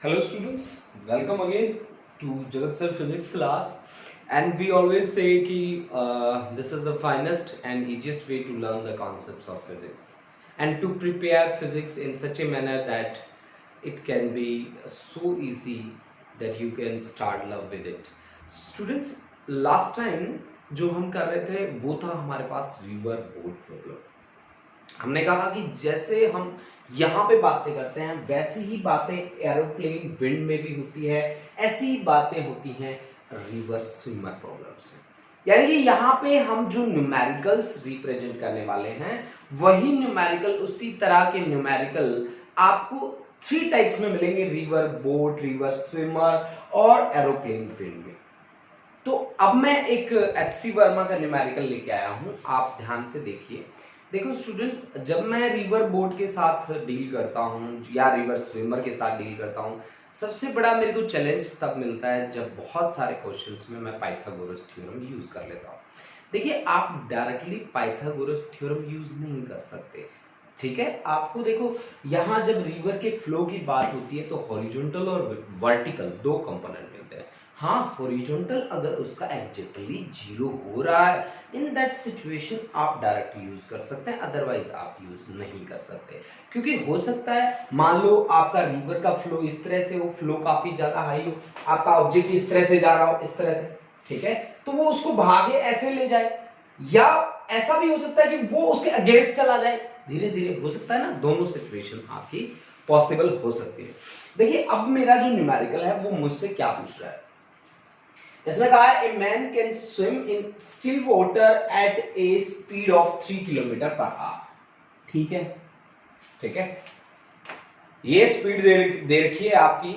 Hello students, welcome again to Jagat Sir Physics class. And we always say that this is the finest and easiest way to learn the concepts of physics and to prepare physics in such a manner that it can be so easy that you can start love with it. Students, last time जो हम कर रहे थे वो था हमारे पास river board problem. हमने कहा कि जैसे हम यहाँ पे बातें करते हैं वैसी ही बातें एरोप्लेन विंड में भी होती है, ऐसी ही बातें होती हैं रिवर स्विमर प्रॉब्लम्स में। यानी कि यहाँ पे हम जो न्यूमेरिकल्स रिप्रेजेंट करने वाले हैं वही न्यूमेरिकल, उसी तरह के न्यूमेरिकल आपको 3 टाइप्स में मिलेंगे, रिवर बोट, रिवर स्विमर और एरोप्लेन विंड में। तो अब मैं एक एच.सी. वर्मा का न्यूमेरिकल लेके आया हूँ, आप ध्यान से देखिए। देखो स्टूडेंट, जब मैं रिवर बोट के साथ डील करता हूँ या रिवर स्विमर के साथ डील करता हूँ, सबसे बड़ा मेरे को चैलेंज तब मिलता है जब बहुत सारे क्वेश्चंस में मैं पाइथागोरस थ्योरम यूज कर लेता हूँ। देखिए, आप डायरेक्टली पाइथागोरस थ्योरम यूज नहीं कर सकते, ठीक है। आपको देखो, यहाँ जब रिवर के फ्लो की बात होती है तो हॉरिजॉन्टल और वर्टिकल 2 कंपोनेंट मिलते हैं। हाँ, हॉरिजॉन्टल अगर उसका एग्जैक्टली 0 हो रहा है, इन दैट सिचुएशन आप डायरेक्ट यूज कर सकते हैं, अदरवाइज आप यूज नहीं कर सकते। क्योंकि हो सकता है मान लो आपका रिवर का फ्लो इस तरह से हो, फ्लो काफी ज्यादा हाई हो, आपका ऑब्जेक्ट इस तरह से जा रहा हो, इस तरह से, ठीक है, तो वो उसको भागे ऐसे ले जाए, या ऐसा भी हो सकता है कि वो उसके अगेंस्ट चला जाए, धीरे धीरे हो सकता है ना। दोनों सिचुएशन आपकी पॉसिबल हो सकती है। देखिए, अब मेरा जो न्यूमेरिकल है वो मुझसे क्या पूछ रहा है। इसमें कहा है ए man can swim in still water at a speed of 3 kilometre per hour. ठीक है, ठीक है, ये स्पीड दे रखी है आपकी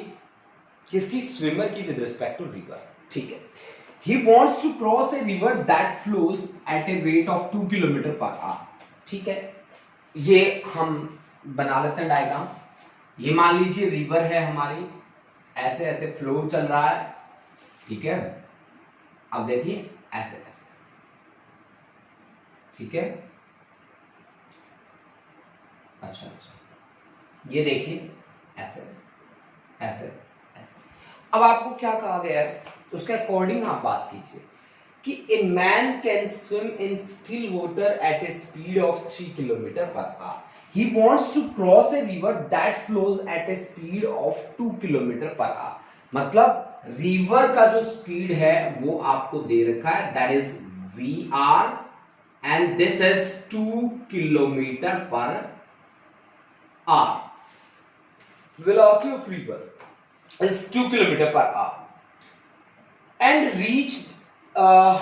किसकी, स्विमर की, विद रिस्पेक्ट टू रिवर, ठीक है। He wants to cross a river that flows at a rate of 2 kilometre per hour, ठीक है। ये हम बना लेते हैं डायग्राम। ये मान लीजिए रिवर है हमारी, ऐसे ऐसे फ्लो चल रहा है, ठीक है। अब देखिए ऐसे ऐसे, ठीक है। अच्छा, ये देखिए ऐसे ऐसे ऐसे। अब आपको क्या कहा गया है, उसके अकॉर्डिंग आप बात कीजिए कि a man can swim in still water at a speed of 3 kilometre per hour. He wants to cross a river that flows at a speed of 2 kilometre per hour. मतलब रिवर का जो speed है वो आपको दे रखा है, that is VR, and this is 2 kilometre per hour. Velocity of river is 2 kilometer per hour and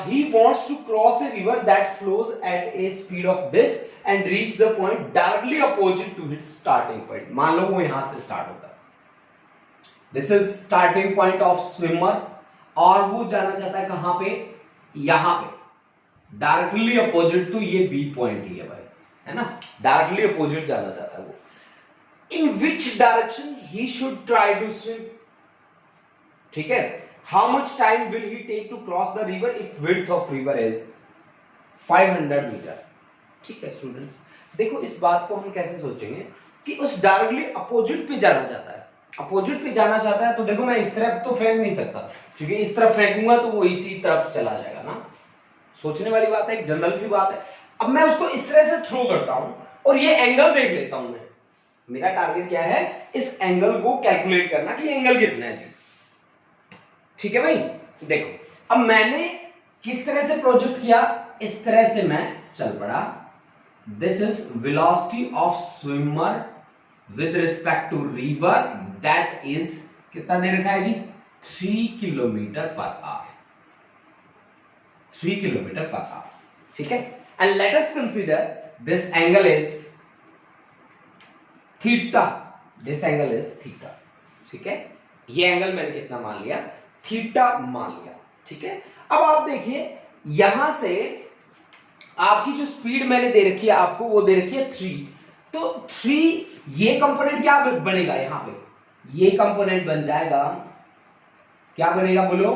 he wants to cross a river that flows at a speed of this and reach the point directly opposite to its starting point। मान लो वो यहां से start होता है, this is starting point of swimmer, और वो जाना चाहता है कहां पे, यहां पे, डायरेक्टली अपोजिट टू ये B पॉइंट ही है भाई, है ना, डायरेक्टली अपोजिट जाना चाहता है वो। In which direction he should try to swim, ठीक है। How much time will he take to cross the river if width of river is 500 metre, ठीक है। स्टूडेंट्स देखो, इस बात को हम कैसे सोचेंगे कि उस डायरेक्टली अपोजिट पे जाना चाहता है, अपोजिट पे जाना चाहता है, तो देखो मैं इस तरफ तो फेंक नहीं सकता, क्योंकि इस तरफ फेंकूंगा तो वो इसी तरफ चला जाएगा ना। सोचने वाली बात है, एक जनरल सी बात है। अब मैं उसको इस तरह से थ्रो करता हूं और ये एंगल देख लेता हूं मैं, मेरा टारगेट क्या है, इस एंगल को कैलकुलेट करना कि एंगल कितना है जी, ठीक है भाई। देखो, अब मैंने किस तरह से प्रोजेक्ट किया, इस तरह से मैं चल पड़ा। This is velocity of swimmer with respect to river, that is कितना दे रखा है जी, 3 kilometre per hour, 3 kilometre per hour, ठीक है। And let us consider this angle is theta, this angle is theta, ठीक है। ये एंगल मैंने कितना मान लिया, थीटा मान लिया, ठीक है। अब आप देखिए, यहां से आपकी जो स्पीड मैंने दे रखी है आपको, वो दे रखी है 3, तो 3 ये कंपोनेंट क्या बनेगा, यहां पे ये कंपोनेंट बन जाएगा, क्या बनेगा बोलो,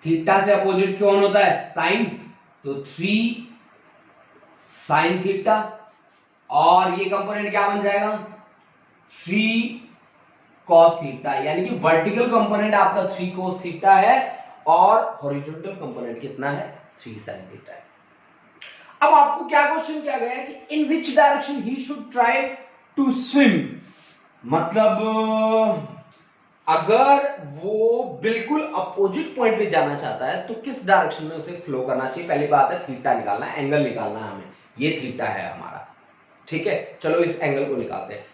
थीटा से अपोजिट कौन होता है, साइन, तो 3 साइन थीटा, और ये कंपोनेंट क्या बन जाएगा, 3 cos थीटा, यानी कि वर्टिकल कंपोनेंट आपका 3 cos थीटा है और हॉरिजॉन्टल कंपोनेंट कितना है 3 sin थीटा है। अब आपको क्या क्वेश्चन किया गया है कि in which direction he should try to swim, मतलब अगर वो बिल्कुल अपोजिट पॉइंट पे जाना चाहता है तो किस डायरेक्शन में उसे फ्लो करना चाहिए। पहली बात है थीटा निकालना है, एंगल निकालना है हमें, ये थीटा है हमारा, ठीक है। चलो इस एंगल को निकालते हैं।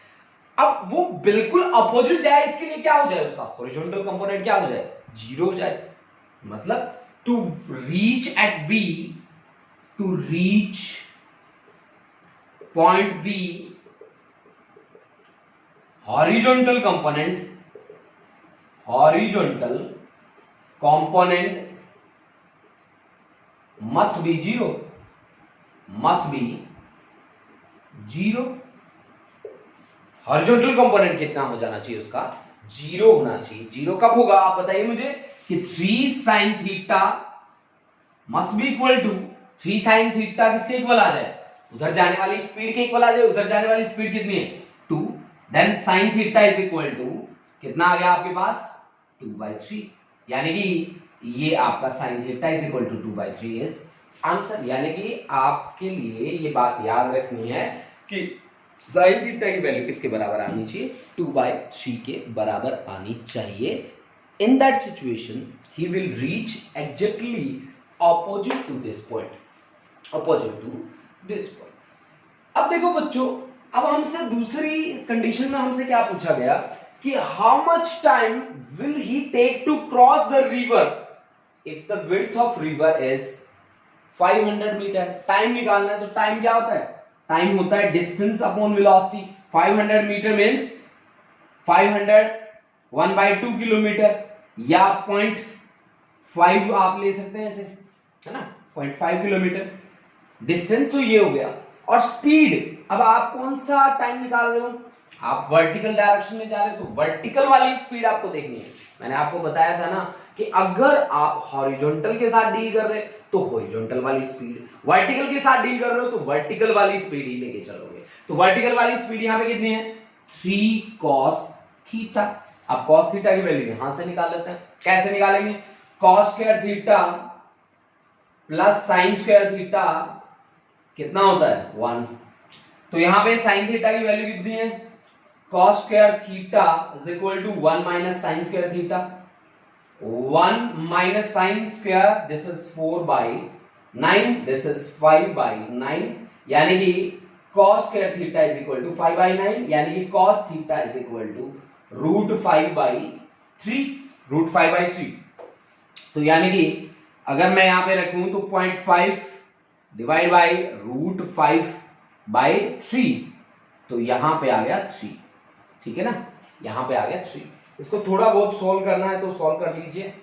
अब वो बिल्कुल अपोजिट जाए, इसके लिए क्या हो जाए, उसका हॉरिजॉन्टल कंपोनेंट क्या हो जाए, 0 हो जाए। मतलब to reach at B, to reach point B, horizontal component must be 0, must be 0। Horizontal component कितना हो जाना चाहिए, उसका 0 होना चाहिए। 0 कब होगा आप बताइए मुझे, कि 3 sin theta must be equal to 3 sin theta किसके इक्वल आ जाए, उधर जाने वाली स्पीड के इक्वल आ जाए। उधर जाने वाली स्पीड कितनी है 2, then sin theta is equal to कितना आ गया आपके पास 2/3, यानी कि ये आपका sin theta is equal to 2/3 is answer. यानी कि आपके लिए ये बात याद रखनी है कि sin थीटा की वैल्यू किसके बराबर आनी चाहिए, 2/3 के बराबर आनी चाहिए। In that situation he will reach exactly opposite to this point, opposite to this point. अब देखो बच्चों, अब हमसे दूसरी कंडीशन में हमसे क्या पूछा गया कि how much time will he take to cross the river if the width of river is 500 metre. Time निकालना है तो टाइम क्या होता है, टाइम होता है distance upon velocity. 500 metre means 500 1/2 kilometre, या 0.5 आप ले सकते हैं ऐसे, है ना, 0.5 किलोमीटर। डिस्टेंस तो ये हो गया, और स्पीड, अब आप कौन सा टाइम निकाल रहे हो, आप वर्टिकल डायरेक्शन में जा रहे हो तो वर्टिकल वाली स्पीड आपको देखनी है। मैंने आपको बताया था ना कि अगर आप हॉरिजॉन्टल के साथ डील कर रहे हैं तो हॉरिजॉन्टल वाली स्पीड, वर्टिकल के साथ डील कर रहे हो तो वर्टिकल वाली स्पीड ही लेके चलोगे। तो वर्टिकल वाली स्पीड यहां पे कितनी है 3 cos थीटा। अब cos थीटा की वैल्यू यहां से निकाल लेते हैं। कैसे निकालेंगे, cos square theta plus sign square theta कितना होता है 1। तो यहां पे साइन थीटा की वैल्यू कितनी है, cos square theta is equal to 1 minus sine square theta. 1 minus sine square, this is 4/9, this is 5/9, यानी कि cos square theta is equal to 5/9, यानी कि cos theta is equal to √5/3, √5/3। तो यानी कि अगर मैं यहां पे रखूं तो 0.5 डिवाइड बाई √5/3, तो यहां पे आ गया 3, ठीक है ना, यहां पे आ गया 3। इसको थोड़ा बहुत सॉल्व करना है तो सॉल्व कर लीजिए,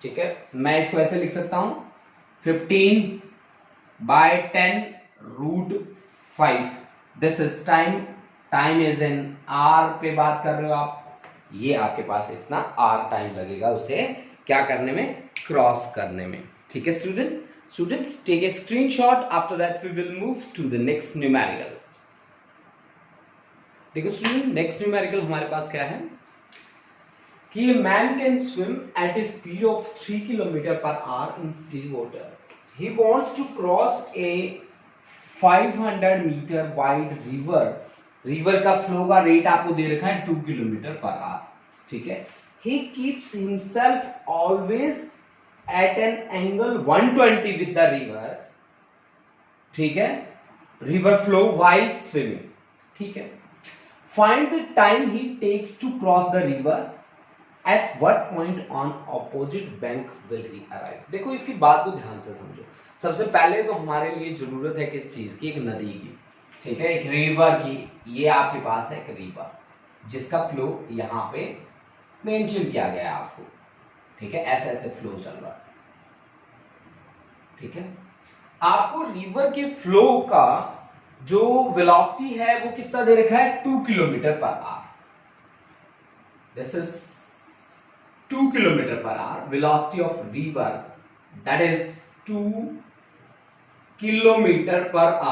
ठीक है। मैं इसको ऐसे लिख सकता हूं 15/10 √5, this is time, time is in are पे बात कर रहे हो आप, ये आपके पास इतना आर टाइम लगेगा उसे क्या करने में, क्रॉस करने में, ठीक है students take a screenshot, after that we will move to the next numerical. देखो स्टूडेंट, नेक्स्ट न्यूमेरिकल हमारे पास क्या है कि a man can swim at a speed of 3 km/h in still water. He wants to cross a 500 meter wide river. River का flow का rate आपको दे रखा है 2 km/h, ठीक है। He keeps himself always at an angle 120 with the river, ठीक है, river flow while swimming, ठीक है। Find the time he takes to cross the river. At what point on opposite bank will he arrive? देखो इसकी बात को ध्यान से समझो। सबसे पहले तो हमारे लिए जरूरत है किस चीज की, एक नदी की, ठीक है, एक रिवर की। ये आपके पास है एक रिवर जिसका फ्लो यहाँ पे मेंशन किया गया है आपको, ठीक है, ऐसे ऐसे फ्लो चल रहा है, ठीक है। आपको रिवर के फ्लो का जो वेलोसिटी है वो कितना दे रखा है 2 km/h, this is 2 km/h, velocity of river that is 2 km/h,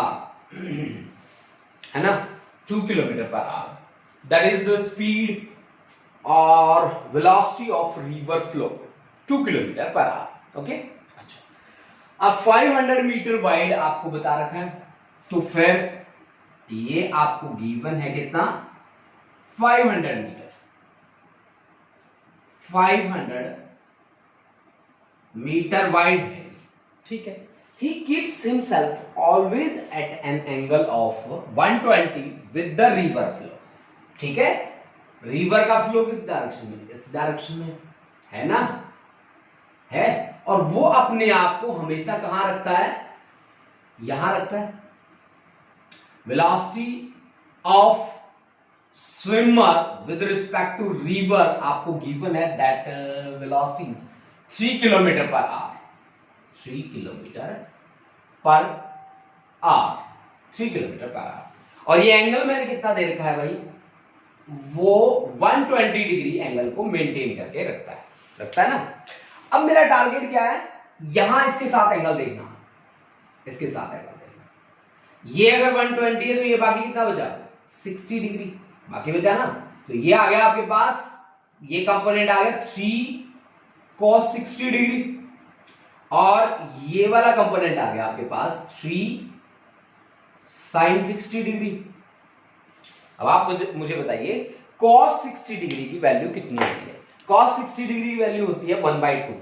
है ना, 2 km/h, that is the speed और velocity of river flow 2 kilometre per our. Okay, अच्छा, अब 500 मीटर वाइड आपको बता रखा है, तो फिर ये आपको गिवन है कितना, 500 मीटर, 500 मीटर वाइड है, ठीक है। He keeps himself always at an angle of 120 with the river flow, ठीक है। रिवर का फ्लो किस डायरेक्शन में, इस डायरेक्शन में है ना, है, और वो अपने आप को हमेशा कहां रखता है, यहां रखता है। Velocity of swimmer with respect to river आपको गिवन है, that velocity 3 kilometre per hour, 3 kilometre per hour, 3 kilometre per hour. और ये एंगल मैंने कितना दे रखा है भाई, वो 120 डिग्री एंगल को मेंटेन करके रखता है ना। अब मेरा टारगेट क्या है, यहां इसके साथ एंगल देखना, इसके साथ एंगल देखना। ये अगर 120 है तो ये बाकी कितना बचा, 60 डिग्री बाकी बचा ना। तो ये आ गया आपके पास, ये कंपोनेंट आ गया 3 cos 60 डिग्री, और ये वाला कंपोनेंट आ गया आपके पास 3 sin 60 डिग्री। अब आप मुझे बताइए cos 60 डिग्री की वैल्यू कितनी होती है। cos 60 डिग्री की वैल्यू होती है 1/2,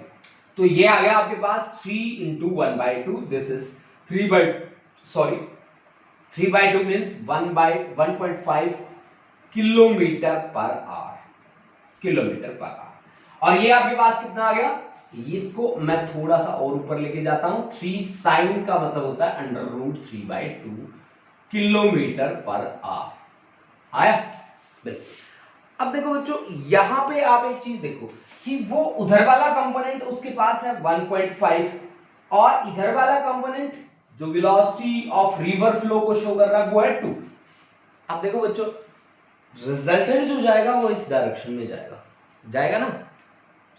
तो ये आ गया आपके पास 3 into 1/2, this is 3/2 means 1/1.5 kilometre per our, kilometre per hour. और ये आपके पास कितना आ गया, इसको मैं थोड़ा सा और ऊपर लेके जाता हूं, 3 sin का मतलब होता है √3/2 किलोमीटर पर आवर। आया बिल्कुल। अब देखो बच्चों, यहां पे आप एक चीज देखो कि वो उधर वाला कंपोनेंट उसके पास है 1.5, और इधर वाला कंपोनेंट जो वेलोसिटी ऑफ रिवर फ्लो को शो कर रहा है वो है 2। अब देखो बच्चों, रिजल्टेंट जो जाएगा वो इस डायरेक्शन में जाएगा ना,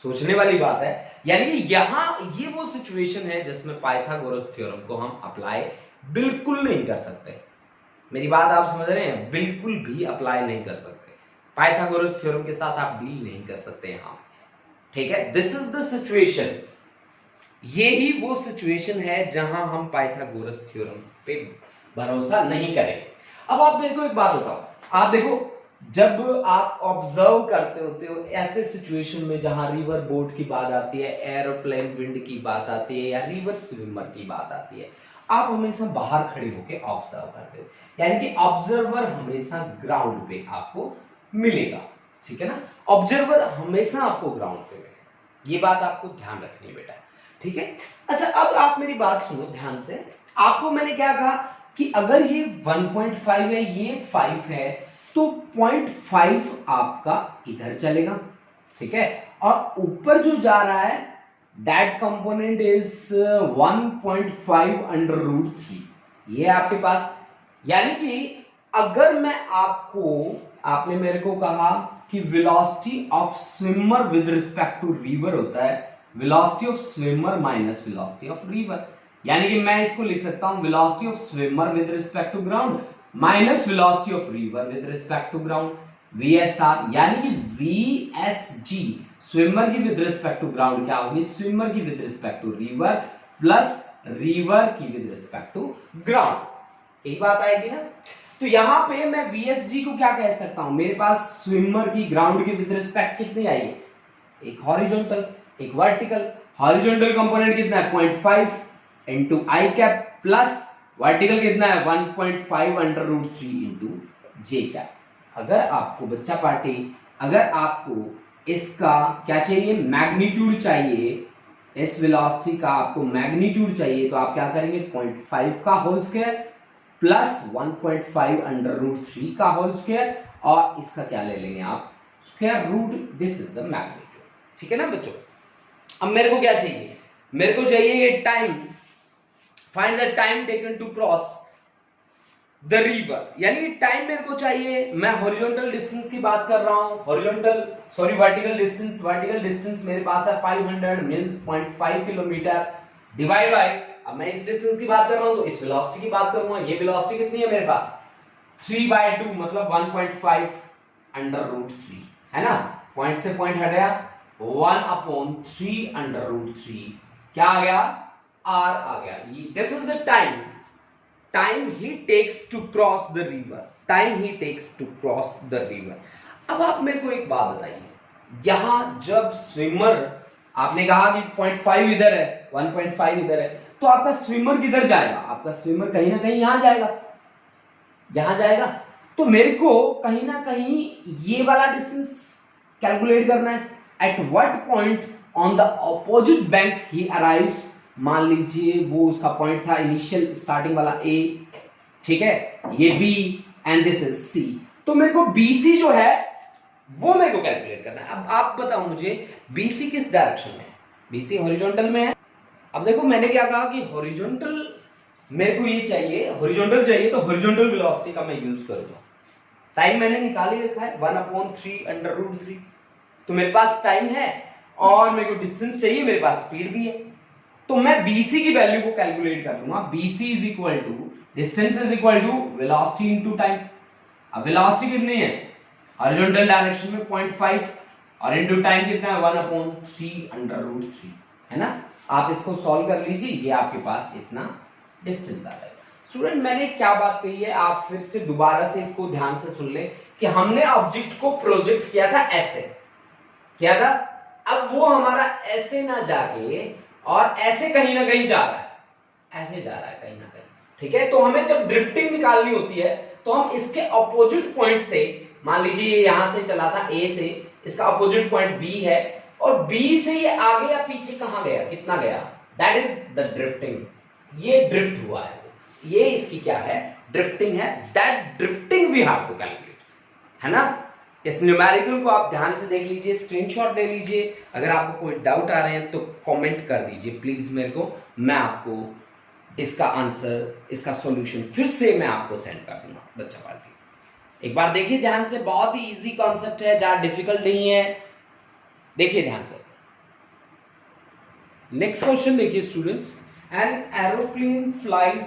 सोचने वाली बात है। यानी यहां ये वो सिचुएशन है जिसमें पाइथागोरस थ्योरम को हम अप्लाई बिल्कुल नहीं कर सकते। मेरी बात आप समझ रहे हैं, बिल्कुल भी अप्लाई नहीं कर सकते, पाइथागोरस थ्योरम के साथ आप डील नहीं कर सकते यहां, ठीक है। दिस इज द सिचुएशन, ये ही वो सिचुएशन है जहां हम पाइथागोरस थ्योरम पे भरोसा नहीं करेंगे। अब आप मेरे को एक बात बताओ, आप देखो जब आप ऑब्जर्व करते होते हो ऐसे सिचुएशन में जहां रिवर बोट की बात आती है, एरोप्लेन विंड की बात आती है, या रिवर स्विमर की बात आती है, आप हमेशा बाहर खड़े होकर ऑब्जर्व करते हो, यानी कि ऑब्जर्वर हमेशा ग्राउंड पे आपको मिलेगा, ठीक है ना। ऑब्जर्वर हमेशा आपको ग्राउंड पे मिलेगा, ये बात आपको ध्यान रखनी है बेटा, ठीक है। अच्छा, अब आप मेरी बात सुनो ध्यान से। आपको मैंने क्या कहा कि अगर ये 1.5 है, ये 5 है, तो 0.5 आपका इधर चलेगा, ठीक है, और ऊपर जो जा रहा है दैट कंपोनेंट इज 1.5 √3, ये आपके पास। यानी कि अगर मैं आपने मेरे को कहा कि velocity of swimmer with respect to river होता है velocity of swimmer minus velocity of river, यानी कि मैं इसको लिख सकता हूं velocity of swimmer with respect to ground minus velocity of river with respect to ground, VSR, यानी कि VSG स्विमर की विद रिस्पेक्ट टू ग्राउंड क्या होगी, स्विमर की with respect to river plus river की विद रिस्पेक्ट टू ग्राउंड, यही बात आएगी ना। तो यहां पे मैं VSG को क्या कह सकता हूं, मेरे पास स्विमर की ग्राउंड की विद रिस्पेक्ट कितनी आई है, एक हॉरिजॉन्टल एक वर्टिकल। हॉरिजॉन्टल कंपोनेंट कितना है 0.5 इंटू आई कैप, प्लस वर्टिकल कितना है 1.5 √3 इंटू जे कैप। अगर आपको बच्चा पार्टी, अगर आपको इसका क्या चाहिए, मैग्नीट्यूड चाहिए, इस वेलोसिटी का आपको मैग्नीट्यूड चाहिए, तो आप क्या करेंगे 0.5 का होल स्क्वायर प्लस 1.5 √3 का होल स्क्वायर, और इसका क्या ले लेंगे आप square root, this is the magnitude, ठीक है ना बच्चों। अब मेरे को क्या चाहिए, मेरे को चाहिए ये time, find the time taken to cross the river, यानी टाइम मेरे को चाहिए। मैं हॉरिजॉन्टल डिस्टेंस की बात कर रहा हूं, वर्टिकल डिस्टेंस मेरे पास है 500 मींस 0.5 किलोमीटर डिवाइड बाय, अब मैं इस डिस्टेंस की बात कर रहा हूं तो इस वेलोसिटी की बात करूंगा, ये वेलोसिटी कितनी है मेरे पास 3/2 मतलब 1.5 √3 है ना। पॉइंट से पॉइंट हट गया, 1/3 क्या आ गया, r आ गया। This is the time he takes to cross the river, अब आप मेरे को एक बात बताइए, यहां जब स्विमर, आपने कहा कि 0.5 इधर है, 1.5 इधर है, तो आपका स्विमर किधर जाएगा, आपका स्विमर कहीं ना कहीं यहां जाएगा, तो मेरे को कहीं ना कहीं ये वाला डिस्टेंस कैलकुलेट करना है। At what point on the opposite bank he arrives, मान लीजिए वो उसका पॉइंट था इनिशियल स्टार्टिंग वाला ए, ठीक है, ये B and this is C, तो मेरे को बीसी जो है वो मेरे को कैलकुलेट करना है। अब आप बताओ मुझे बीसी किस डायरेक्शन में है, बीसी हॉरिजॉन्टल में है। अब देखो मैंने क्या कहा कि हॉरिजॉन्टल मेरे को ये चाहिए, हॉरिजॉन्टल चाहिए, तो हॉरिजॉन्टल वेलोसिटी का मैं यूज करूंगा। टाइम मैंने निकाल ही रखा है 1/3 तो मेरे पास टाइम है और मेरे को डिस्टेंस चाहिए, मेरे पास स्पीड भी है, तो मैं BC की वैल्यू को कैलकुलेट कर लूंगा। BC is equal to distance is equal to velocity into time. अब वेलोसिटी कितनी है, हॉरिजॉन्टल डायरेक्शन में 0.5 और इनटू टाइम कितना है 1/3 है ना। आप इसको सॉल्व कर लीजिए, ये आपके पास इतना डिस्टेंस आ जाएगा। स्टूडेंट मैंने क्या बात कही है, आप फिर से दोबारा से इसको ध्यान से सुन ले कि हमने ऑब्जेक्ट को प्रोजेक्ट किया था ऐसे, किया था, अब वो हमारा ऐसे ना जाके और ऐसे कहीं ना कहीं जा रहा है, ऐसे जा रहा है कहीं ना कहीं, ठीक है। तो हमें जब ड्रिफ्टिंग निकालनी होती है तो हम इसके अपोजिट पॉइंट से, मान लीजिए ये यहां से चला था ए से, इसका अपोजिट पॉइंट बी है, और बी से ये आगे या पीछे कहां गया, कितना गया, दैट इज द ड्रिफ्टिंग। ये ड्रिफ्ट हुआ है, ये इसकी क्या है, ड्रिफ्टिंग है। That drifting we have to calculate, है ना। इस न्यूमेरिकल को आप ध्यान से देख लीजिए, स्क्रीनशॉट ले लीजिए, अगर आपको कोई डाउट आ रहे हैं तो कमेंट कर दीजिए प्लीज मेरे को, मैं आपको इसका आंसर, इसका सॉल्यूशन फिर से मैं आपको सेंड कर दूंगा बच्चा पार्टी। एक बार देखिए ध्यान से, बहुत ही इजी कॉन्सेप्ट है, ज्यादा डिफिकल्ट नहीं है, देखिए ध्यान से। नेक्स्ट क्वेश्चन देखिए students, an aeroplane flies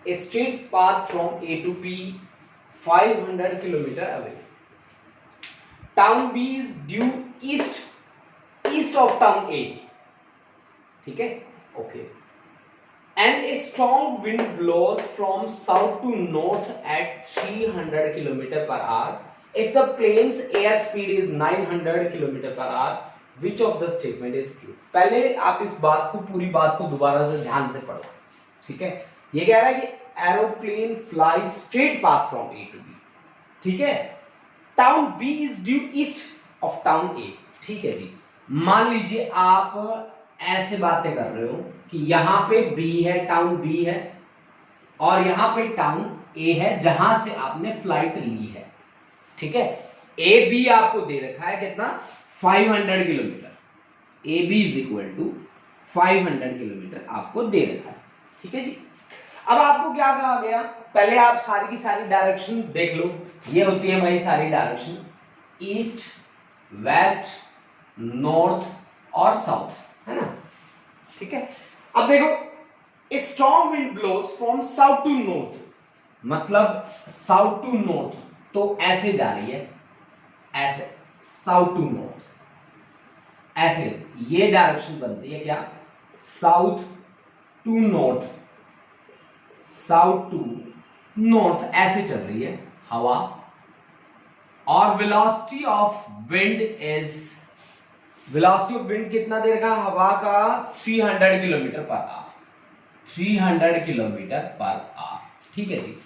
a straight path from A to B 500 kilometer away. Town B is due east of town A. ठीक है, okay. And a strong wind blows from south to north at 300 kilometer per hour. If the plane's airspeed is 900 kilometer per hour, which of the statement is true? पहले आप इस बात को, पूरी बात को दोबारा से ध्यान से पढ़ो, ठीक है। ये कह रहा है कि aeroplane fly straight path from A to B, ठीक है। Town B is due east of town A, ठीक है जी। मान लीजिए आप ऐसे बातें कर रहे हो कि यहां पे बी है, टाउन बी है, और यहां पे टाउन ए है जहां से आपने फ्लाइट ली है, ठीक है। ए बी आपको दे रखा है कितना, 500 kilometre. A B is equal to 500 kilometre आपको दे रखा है, ठीक है जी। अब आपको क्या कहा गया, पहले आप सारी की सारी डायरेक्शन देख लो, ये होती है भाई सारी डायरेक्शन, ईस्ट, वेस्ट, नॉर्थ और साउथ, है ना, ठीक है। अब देखो strong wind blows from south to north, मतलब साउथ टू नॉर्थ, तो ऐसे जा रही है, ऐसे साउथ टू नॉर्थ, ऐसे ये डायरेक्शन बनती है क्या, south to north, south to north, ऐसे चल रही है हवा, और velocity of wind is, velocity of wind कितना दे रखा है हवा का, 300 kilometre per our, 300 kilometre per hour, ठीक है जी।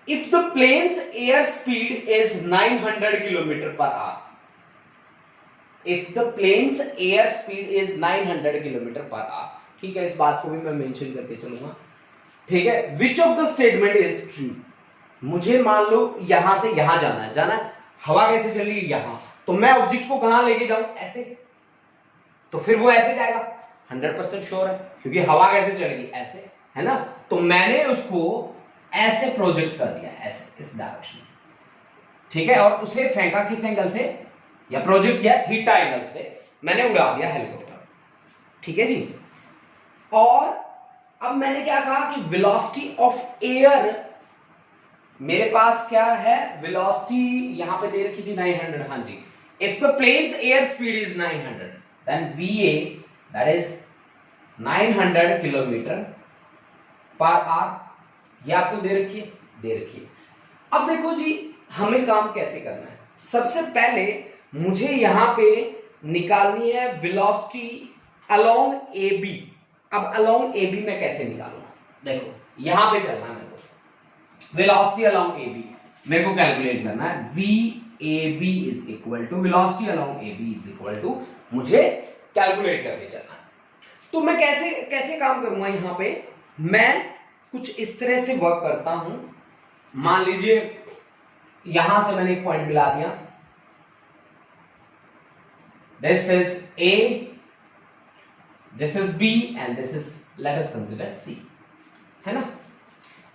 If the plane's air speed is 900 kilometer per hour, if the plane's air speed is 900 kilometer per hour, ठीक है, इस बात को भी मैं मेंशन करके चलूंगा, ठीक है। Which of the statement is true, मुझे मान लो यहां से यहां जाना है, हवा कैसे चल रही है यहां, तो मैं ऑब्जेक्ट को कहां लेके जाऊं, ऐसे, तो फिर वो ऐसे जाएगा, 100% श्योर है, क्योंकि हवा कैसे चलेगी, ऐसे, है ना। तो मैंने उसको ऐसे प्रोजेक्ट कर दिया, ऐसे, इस डायरेक्शन में, ठीक है, और उसे फेंका किस एंगल से, या प्रोजेक्ट किया थीटा एंगल से, मैंने उड़ा दिया हेलीकॉप्टर, ठीक है जी। और अब मैंने क्या कहा कि वेलोसिटी ऑफ एयर, मेरे पास क्या है, वेलोसिटी यहां पे दे रखी थी 900, हाँ जी, If the plane's airspeed is 900, then VA, that is 900 kilometer per our, ये आपको दे रखी है। अब देखो जी, हमें काम कैसे करना है। सबसे पहले मुझे यहां पे निकालनी है वेलोसिटी अलोंग AB। अब अलोंग AB मैं कैसे निकालूंगा, देखो यहां पे चलना है मेरे को, वेलोसिटी अलोंग AB मेरे को कैलकुलेट करना है। VAB is equal to velocity along AB is equal to, मुझे कैलकुलेट करके चलना है। तो मैं कैसे काम करूंगा, यहां पे मैं कुछ इस तरह से वर्क करता हूं। मान लीजिए यहां से मैंने एक पॉइंट मिला दिया, this is A, this is B and this is, late us consider C, है ना।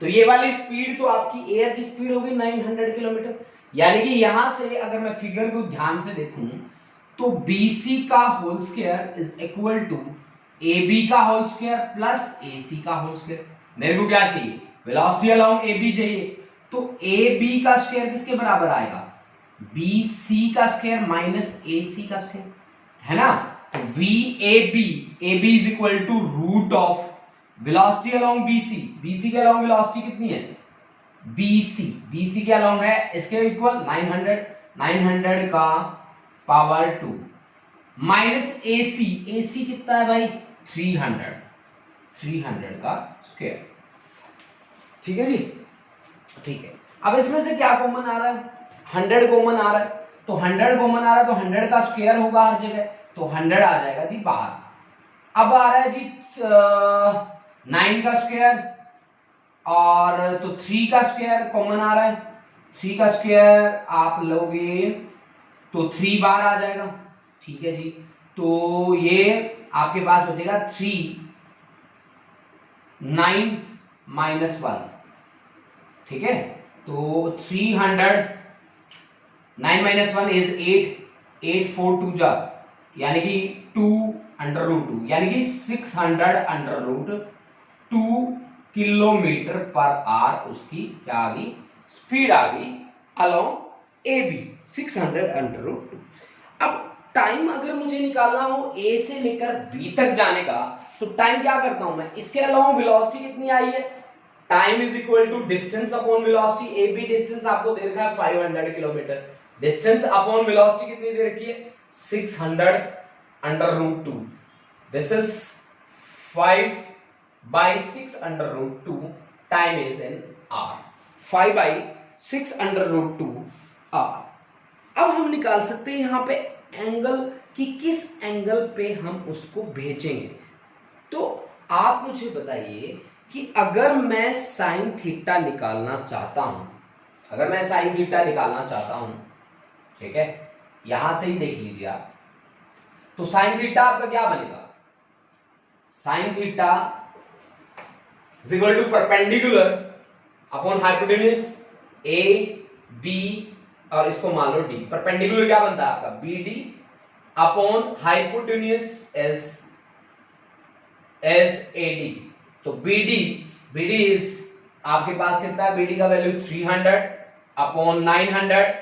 तो ये वाली स्पीड तो आपकी एयर की स्पीड होगी 900 किलोमीटर, यानी कि यहां से अगर मैं फिगर को ध्यान से देखूं तो BC का whole square is equal to AB का होल स्क्वायर प्लस AC का होल स्क्वायर। मेरे को क्या चाहिए, वेलोसिटी अलोंग AB चाहिए, तो AB का स्क्वायर किसके बराबर आएगा, BC का स्क्वायर माइनस AC का स्क्वायर, है ना। तो VAB, AB is equal to root of velocity along BC, BC के अलोंग वेलोसिटी कितनी है, BC के अलोंग है, इसके इक्वल 900 का पावर 2 माइनस AC कितना है भाई, 300 का स्क्वायर। ठीक है जी, ठीक है। अब इसमें से क्या कॉमन आ रहा है, 100 कॉमन आ रहा है, तो 100 कॉमन आ रहा है तो 100 का स्क्वायर होगा हर जगह, तो 100 आ जाएगा जी बाहर। अब आ रहा है जी 9 का स्क्वायर, और तो 3 का स्क्वायर कॉमन आ रहा है, 3 का स्क्वायर आप लोगे तो 3 बार आ जाएगा। ठीक है जी, तो ये आपके पास बचेगा 3, 9 माइनस 1। ठीक है, तो 300, 9 माइनस 1 इज 8 4 2 जा, यानी कि 2 अंडर रूट 2, यानी कि 600 under root 2 kilometre per hour उसकी क्या आ गई, स्पीड आ गई अलोंग AB, 600 अंडर रूट 2। अब टाइम अगर मुझे निकालना हो A से लेकर B तक जाने का, तो टाइम क्या करता हूं मैं, इसके अलोंग वेलोसिटी कितनी आई है, time is equal to distance upon velocity. AB distance आपको दे रखा है 500 किलोमीटर, डिस्टेंस अपॉन वेलोसिटी कितनी दे रखी है, 600 under root 2, this is 5/6 under root 2, time is in hour, 5/6 under root 2 hour. अब हम निकाल सकते हैं यहां पे एंगल कि किस एंगल पे हम उसको भेजेंगे। तो आप मुझे बताइए कि अगर मैं साइन थीटा निकालना चाहता हूं, ठीक है, यहां से ही देख लीजिए आप, तो साइन थीटा आपका क्या बनेगा, sine theta is equal to perpendicular upon hypotenuse A B, और इसको मान लो डी। परपेंडिकुलर क्या बनता है आपका, BD upon hypotenuse S AD। तो BD इज आपके पास कितना है, BD का value 300 upon 900,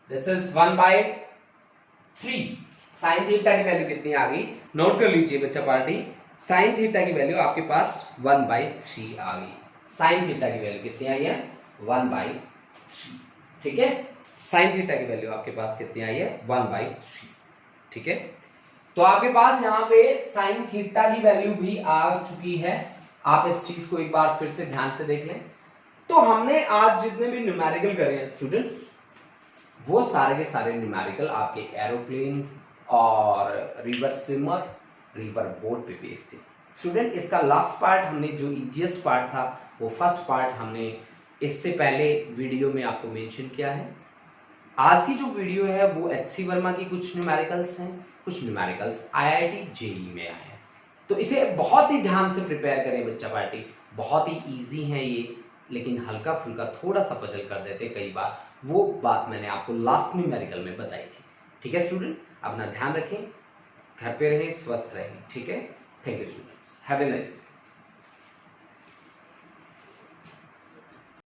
this is 1/3। Sine theta की वैल्यू कितनी आ गई, नोट कर लीजिए बच्चा पार्टी, साइन थीटा की वैल्यू आपके पास 1/3 आ गई। साइन थीटा की वैल्यू कितनी आई है, 1/3। ठीक है, साइन थीटा की वैल्यू आपके पास कितनी आई है, 1/3। ठीक है, तो आपके पास यहाँ पे साइन थीटा की वैल्यू भी आ चुकी है। आप इस चीज को एक बार फिर से ध्यान से देख लें। तो हमने आज जितने भी न्यूमेरिकल करे हैं स्टूडेंट्स, वो सारे के सारे न्यूमेरिकल आपके एरोप्लेन और रिवर स्विमर, रिवर बोट पे बेस थे। स्टूडेंट, इसका लास्ट पार्ट हमने जो इजीएस्ट पार्ट था, वो फर्स्ट पार्ट हमने इससे पहले वीडियो में आपको मेंशन किया है। आज की जो वीडियो है वो HC वर्मा की कुछ न्यूमेरिकल्स हैं, कुछ न्यूमेरिकल्स IIT JEE में आए हैं। तो इसे बहुत ही ध्यान से प्रिपेयर करें बच्चा पार्टी, बहुत ही इजी है ये, लेकिन हल्का फुल्का थोड़ा सा पजल कर देते कई बार, वो बात मैंने आपको लास्ट न्यूमेरिकल में बताई थी। ठीक है स्टूडेंट, अपना ध्यान रखें, घर पे रहें, स्वस्थ रहें। ठीक है, thank you students, have a nice.